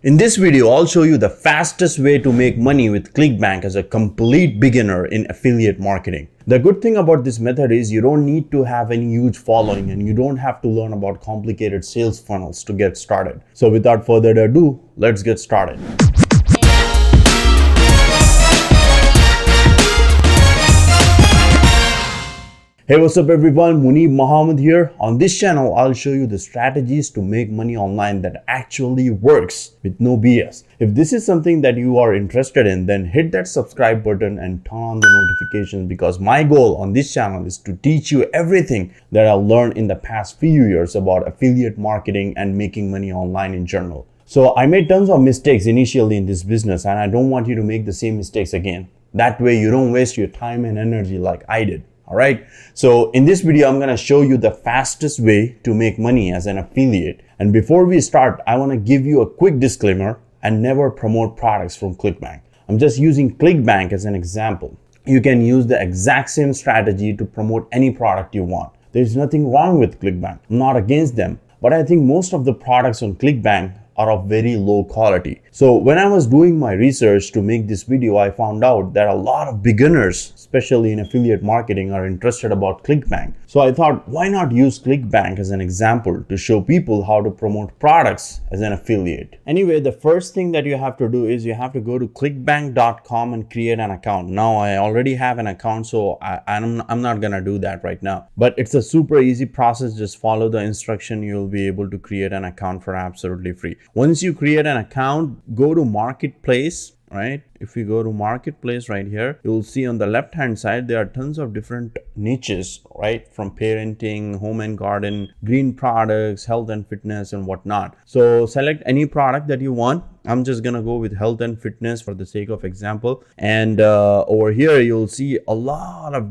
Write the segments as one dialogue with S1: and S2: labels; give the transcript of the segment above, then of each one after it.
S1: In this video, I'll show you the fastest way to make money with Clickbank as a complete beginner in affiliate marketing. The good thing about this method is you don't need to have any huge following and you don't have to learn about complicated sales funnels to get started. So without further ado, let's get started. Hey, what's up everyone? Muneeb, Mohammed here. On this channel, I'll show you the strategies to make money online that actually works with no BS. If this is something that you are interested in, then hit that subscribe button and turn on the notifications, because my goal on this channel is to teach you everything that I've learned in the past few years about affiliate marketing and making money online in general. So I made tons of mistakes initially in this business and I don't want you to make the same mistakes again. That way you don't waste your time and energy like I did. All right. So in this video, I'm going to show you the fastest way to make money as an affiliate. And before we start, I want to give you a quick disclaimer and never promote products from Clickbank. I'm just using Clickbank as an example. You can use the exact same strategy to promote any product you want. There's nothing wrong with Clickbank. I'm not against them, but I think most of the products on Clickbank are of very low quality. So when I was doing my research to make this video, I found out that a lot of beginners, especially in affiliate marketing, are interested about Clickbank. So I thought, why not use Clickbank as an example to show people how to promote products as an affiliate? Anyway, the first thing that you have to do is you have to go to clickbank.com and create an account. Now I already have an account, so I'm not gonna do that right now. But it's a super easy process. Just follow the instruction. You'll be able to create an account for absolutely free. Once you create an account, go to Marketplace, right? If you go to Marketplace right here, you'll see on the left hand side, there are tons of different niches, right? From parenting, home and garden, green products, health and fitness and whatnot. So select any product that you want. I'm just gonna go with health and fitness for the sake of example. And over here, you'll see a lot of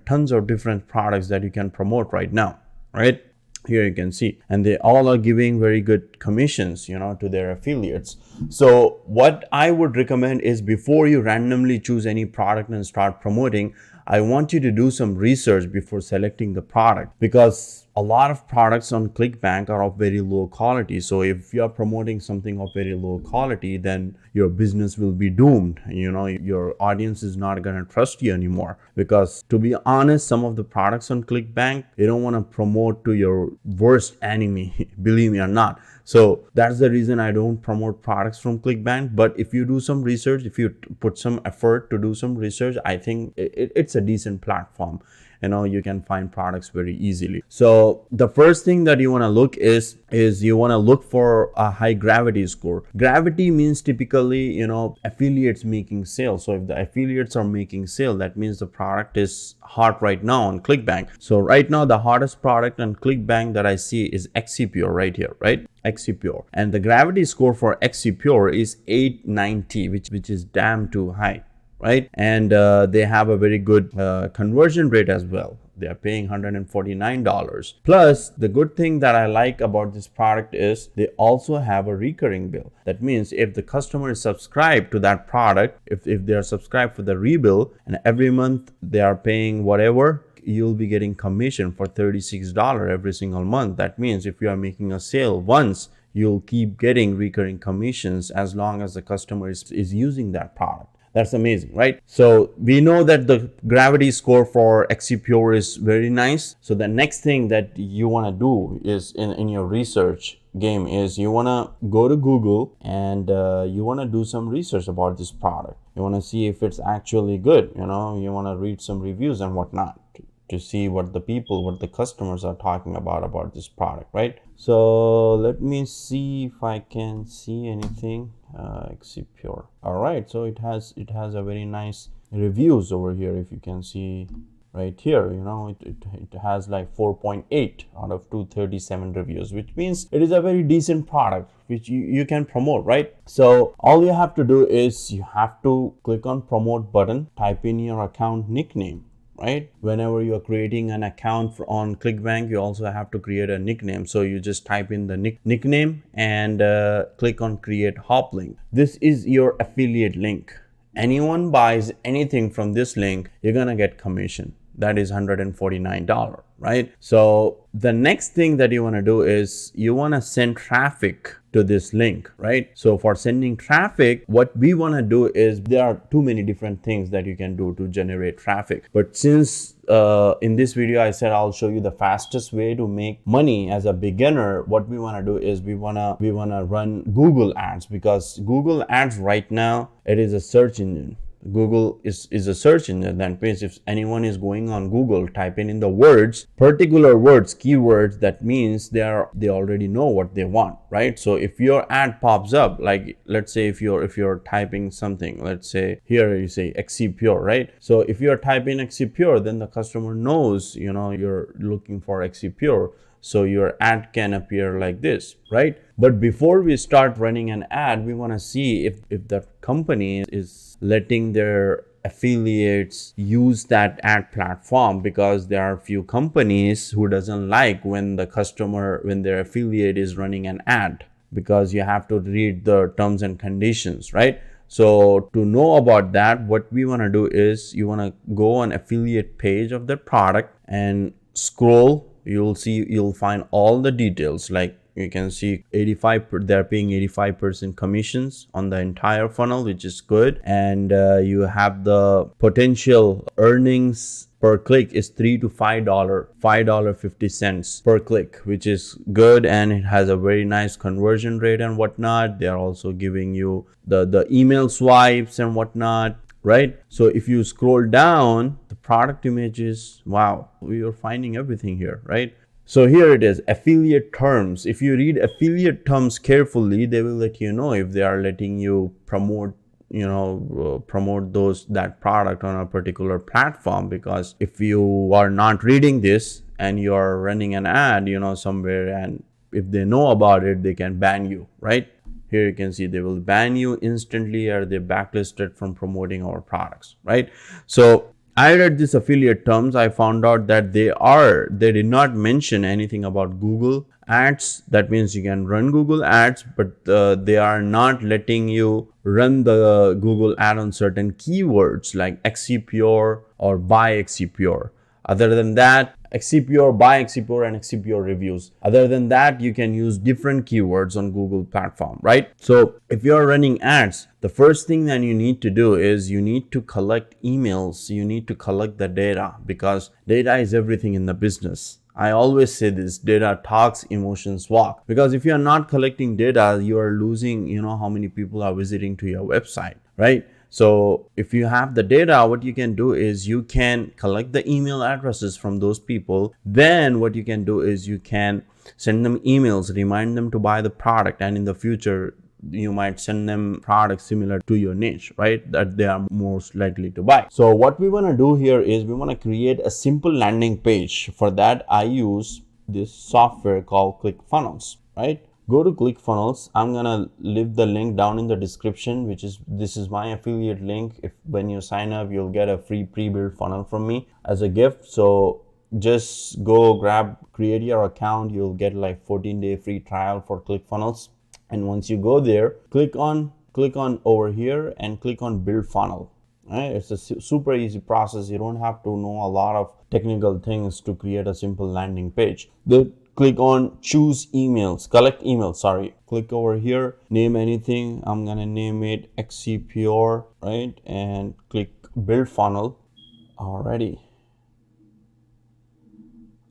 S1: tons of different products that you can promote right now, right? Here you can see, and they all are giving very good commissions, to their affiliates. So what I would recommend is, before you randomly choose any product and start promoting, I want you to do some research before selecting the product, because a lot of products on Clickbank are of very low quality. So if you are promoting something of very low quality, then your business will be doomed. Your audience is not going to trust you anymore, because to be honest, some of the products on Clickbank, you don't want to promote to your worst enemy, believe me or not. So that's the reason I don't promote products from Clickbank. But if you do some research, if you put some effort to do some research, I think it's a decent platform. You can find products very easily. So the first thing that you want to look is you want to look for a high gravity score. Gravity means typically, affiliates making sales. So if the affiliates are making sale, that means the product is hot right now on Clickbank. So right now, the hottest product on Clickbank that I see is XCPure right here, right? XCPure. And the gravity score for XCPure is 890, which is damn too high. Right? And they have a very good conversion rate as well. They are paying $149. Plus, the good thing that I like about this product is they also have a recurring bill. That means if the customer is subscribed to that product, if they are subscribed for the rebill, and every month they are paying whatever, you'll be getting commission for $36 every single month. That means if you are making a sale once, you'll keep getting recurring commissions as long as the customer is using that product. That's amazing, right? So we know that the gravity score for XCPure is very nice. So the next thing that you want to do is in your research game is you want to go to Google and you want to do some research about this product. You want to see if it's actually good. You want to read some reviews and whatnot to see what the customers are talking about this product, right? So let me see if I can see anything. XCPure. All right, so it has a very nice reviews over here. If you can see right here, it has like 4.8 out of 237 reviews, which means it is a very decent product which you can promote, right? So all you have to do is you have to click on promote button, type in your account nickname. Right? Whenever you are creating an account on Clickbank, you also have to create a nickname. So you just type in the nickname and click on create hop link. This is your affiliate link. Anyone buys anything from this link, you're gonna get commission. That is $149, right? So the next thing that you want to do is you want to send traffic to this link, right? So for sending traffic, what we want to do is, there are too many different things that you can do to generate traffic. But since in this video I said I'll show you the fastest way to make money as a beginner, what we want to do is we want to run Google ads, because Google ads right now, it is a search engine. Google is a search engine. That means if anyone is going on Google, typing in the words, particular words, keywords, that means they already know what they want, right? So if your ad pops up, like let's say if you're typing something, let's say here you say XC Pure, right? So if you're typing XC Pure, then the customer knows, you're looking for XC Pure. So your ad can appear like this, right? But before we start running an ad, we want to see if the company is letting their affiliates use that ad platform, because there are few companies who doesn't like when their affiliate is running an ad, because you have to read the terms and conditions, right? So to know about that, what we want to do is, you want to go on affiliate page of the product and scroll. You'll find all the details. Like you can see they're paying 85% commissions on the entire funnel, which is good. And you have the potential earnings per click is $3 to $5.50 per click, which is good, and it has a very nice conversion rate and whatnot. They're also giving you the email swipes and whatnot, right? So if you scroll down, the product images, wow, we are finding everything here, right? So here it is, affiliate terms. If you read affiliate terms carefully, they will let you know if they are letting you promote that product on a particular platform. Because if you are not reading this and you are running an ad somewhere, and if they know about it, they can ban you, right? Here you can see they will ban you instantly, or they blacklisted from promoting our products, right? So I read this affiliate terms. I found out that they did not mention anything about Google ads. That means you can run Google ads, but they are not letting you run the Google ad on certain keywords like XC Pure or buy XC Pure. Other than that, XC Pure, buy XC Pure, and XC Pure reviews. Other than that, you can use different keywords on Google platform, right? So if you're running ads, the first thing that you need to do is you need to collect emails. You need to collect the data, because data is everything in the business. I always say this: data talks, emotions walk. Because if you're not collecting data, you are losing, how many people are visiting to your website, right? So if you have the data, what you can do is you can collect the email addresses from those people. Then what you can do is you can send them emails, remind them to buy the product, and in the future you might send them products similar to your niche, right, that they are most likely to buy. So what we want to do here is we want to create a simple landing page. For that, I use this software called ClickFunnels, right? Go to ClickFunnels. I'm gonna leave the link down in the description, this is my affiliate link. If when you sign up, you'll get a free pre-built funnel from me as a gift. So just go create your account. You'll get like 14-day free trial for ClickFunnels. And once you go there, click on over here and click on build funnel. Right? It's a super easy process. You don't have to know a lot of technical things to create a simple landing page. Click on choose emails, collect emails, sorry. Click over here, name anything. I'm gonna name it XC Pure, right? And click build funnel. Alrighty.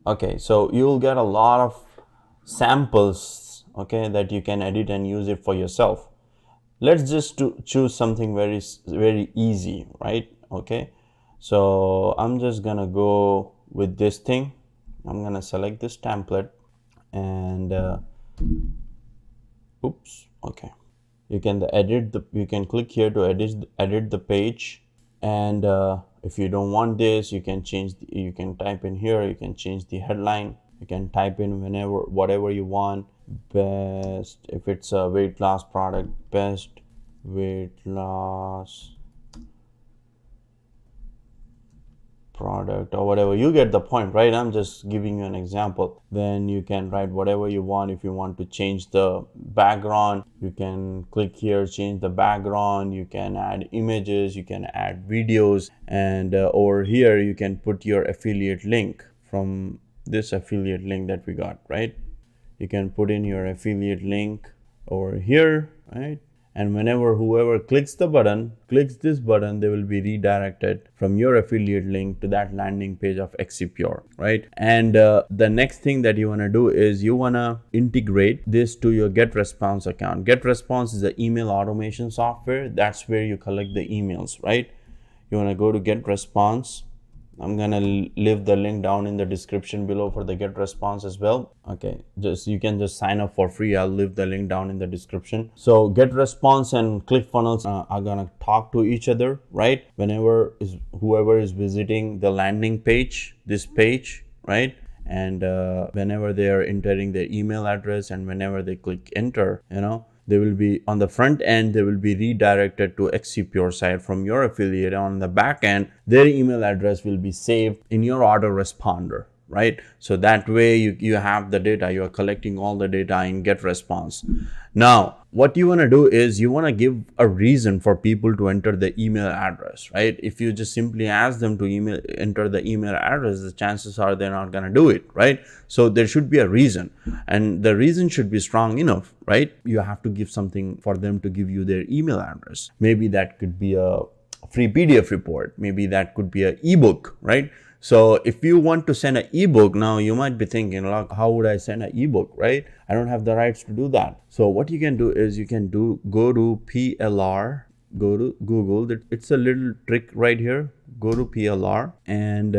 S1: Okay, so you'll get a lot of samples, okay, that you can edit and use it for yourself. Let's just choose something very, very easy, right? Okay, so I'm just gonna go with this thing. I'm gonna select this template and okay, you can click here to edit the page. And if you don't want this, you can type in here, you can change the headline, you can type in whatever you want. Best, if it's a weight loss product, best weight loss product, or whatever. You get the point, right? I'm just giving you an example. Then you can write whatever you want. If you want to change the background, you can click here, change the background. You can add images, you can add videos, and over here you can put your affiliate link from this affiliate link that we got, right? You can put in your affiliate link over here, right? And whenever whoever clicks this button, they will be redirected from your affiliate link to that landing page of Exipure, right? And the next thing that you want to do is you want to integrate this to your GetResponse account. GetResponse is an email automation software. That's where you collect the emails, right? You want to go to GetResponse. I'm gonna leave the link down in the description below for the GetResponse as well. Okay, you can just sign up for free. I'll leave the link down in the description. So GetResponse and ClickFunnels are gonna talk to each other, right? Whoever is visiting the landing page, this page, right? And whenever they are entering their email address and whenever they click enter, they will be on the front end, they will be redirected to Exipure site from your affiliate. On the back end, their email address will be saved in your autoresponder, right? So that way you have the data, you are collecting all the data in GetResponse. Now, what you want to do is you want to give a reason for people to enter the email address, right? If you just simply ask them to enter the email address, the chances are they're not going to do it, right? So there should be a reason, and the reason should be strong enough, right? You have to give something for them to give you their email address. Maybe that could be a free PDF report. Maybe that could be an ebook, right? So if you want to send an ebook, now you might be thinking, like, how would I send an ebook, right? I don't have the rights to do that. So what you can do is you can go to PLR, go to Google. It's a little trick right here. Go to PLR, and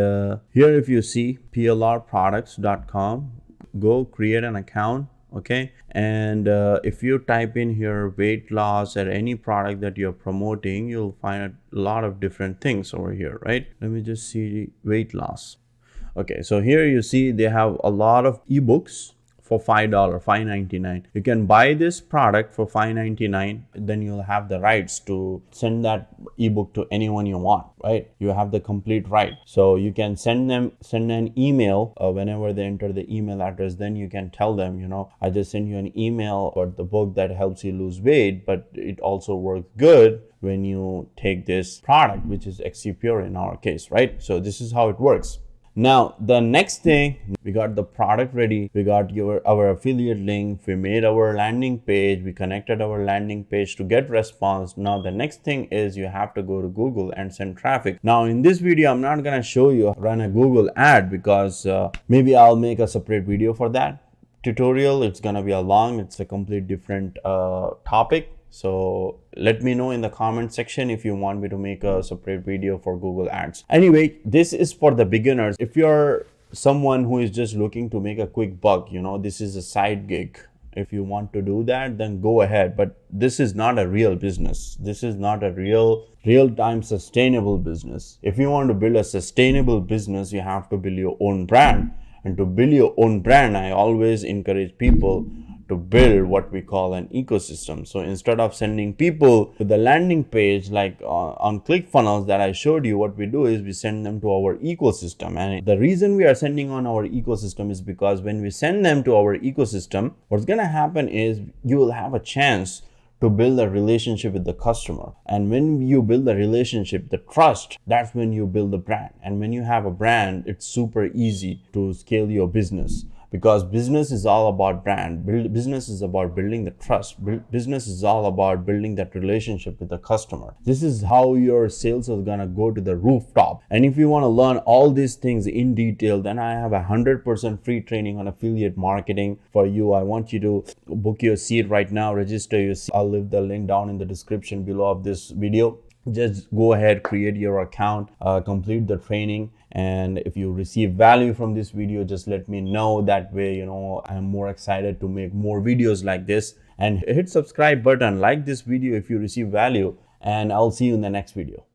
S1: here if you see plrproducts.com, go create an account. Okay, and if you type in here weight loss or any product that you're promoting, you'll find a lot of different things over here, right? Let me just see weight loss. Okay, so here you see they have a lot of ebooks for $5, $5.99. You can buy this product for $5.99. Then you'll have the rights to send that ebook to anyone you want, right? You have the complete right. So you can send an email whenever they enter the email address. Then you can tell them, I just sent you an email about the book that helps you lose weight, but it also works good when you take this product, which is Exipure in our case, right? So this is how it works. Now, the next thing, we got the product ready. We got our affiliate link. We made our landing page. We connected our landing page to GetResponse. Now, the next thing is you have to go to Google and send traffic. Now, in this video, I'm not going to show you run a Google ad because maybe I'll make a separate video for that tutorial. It's going to be it's a complete different topic. So let me know in the comment section if you want me to make a separate video for Google Ads. Anyway, this is for the beginners. If you're someone who is just looking to make a quick buck, this is a side gig. If you want to do that, then go ahead. But this is not a real business. This is not a real-time sustainable business. If you want to build a sustainable business, you have to build your own brand. And to build your own brand, I always encourage people to build what we call an ecosystem. So instead of sending people to the landing page like on ClickFunnels that I showed you, what we do is we send them to our ecosystem. And the reason we are sending on our ecosystem is because when we send them to our ecosystem, what's going to happen is you will have a chance to build a relationship with the customer. And when you build the relationship, the trust, that's when you build the brand. And when you have a brand, it's super easy to scale your business. Because business is all about brand. Business is about building the trust. Business is all about building that relationship with the customer. This is how your sales are gonna go to the rooftop. And if you want to learn all these things in detail, then I have 100% free training on affiliate marketing for you. I want you to book your seat right now, register your seat. I'll leave the link down in the description below of this video. Just go ahead, create your account, complete the training. And if you receive value from this video, just let me know. That way, I'm more excited to make more videos like this. And hit subscribe button, like this video if you receive value, and I'll see you in the next video.